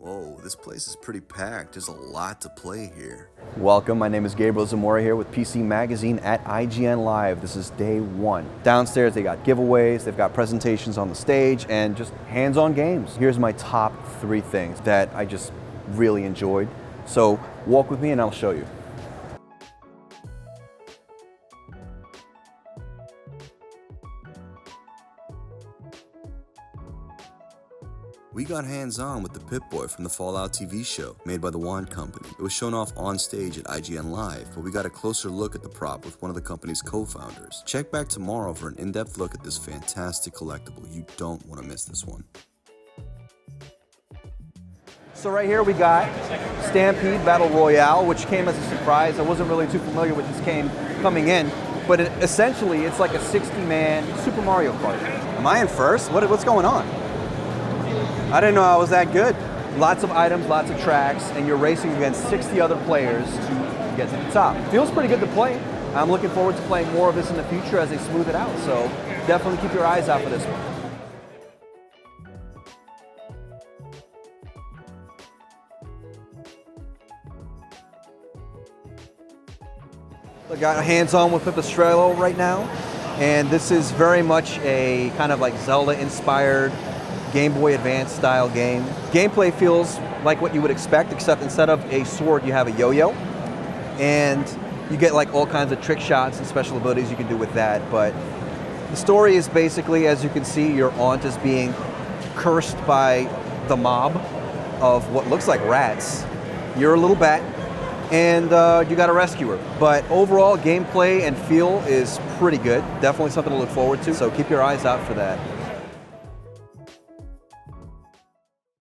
Whoa, this place is pretty packed. There's a lot to play here. Welcome, my name is Gabriel Zamora here with PC Magazine at IGN Live. This is day one. Downstairs they got giveaways, they've got presentations on the stage, and just hands-on games. Here's my top 3 things that I just really enjoyed. So walk with me and I'll show you. We got hands-on with the Pip-Boy from the Fallout TV show, made by the Wand Company. It was shown off on stage at IGN Live, but we got a closer look at the prop with one of the company's co-founders. Check back tomorrow for an in-depth look at this fantastic collectible. You don't want to miss this one. So right here we got Stampede Battle Royale, which came as a surprise. I wasn't really too familiar with this game coming in, but essentially it's like a 60-man Super Mario Kart. Am I in first? What's going on? I didn't know I was that good. Lots of items, lots of tracks, and you're racing against 60 other players to get to the top. Feels pretty good to play. I'm looking forward to playing more of this in the future as they smooth it out, so definitely keep your eyes out for this one. I got hands-on with Pipistrello right now, and this is very much a kind of like Zelda-inspired Game Boy Advance style game. Gameplay feels like what you would expect, except instead of a sword, you have a yo-yo, and you get like all kinds of trick shots and special abilities you can do with that. But the story is basically, as you can see, your aunt is being cursed by the mob of what looks like rats. You're a little bat, and you got to rescue her. But overall, gameplay and feel is pretty good. Definitely something to look forward to, so keep your eyes out for that.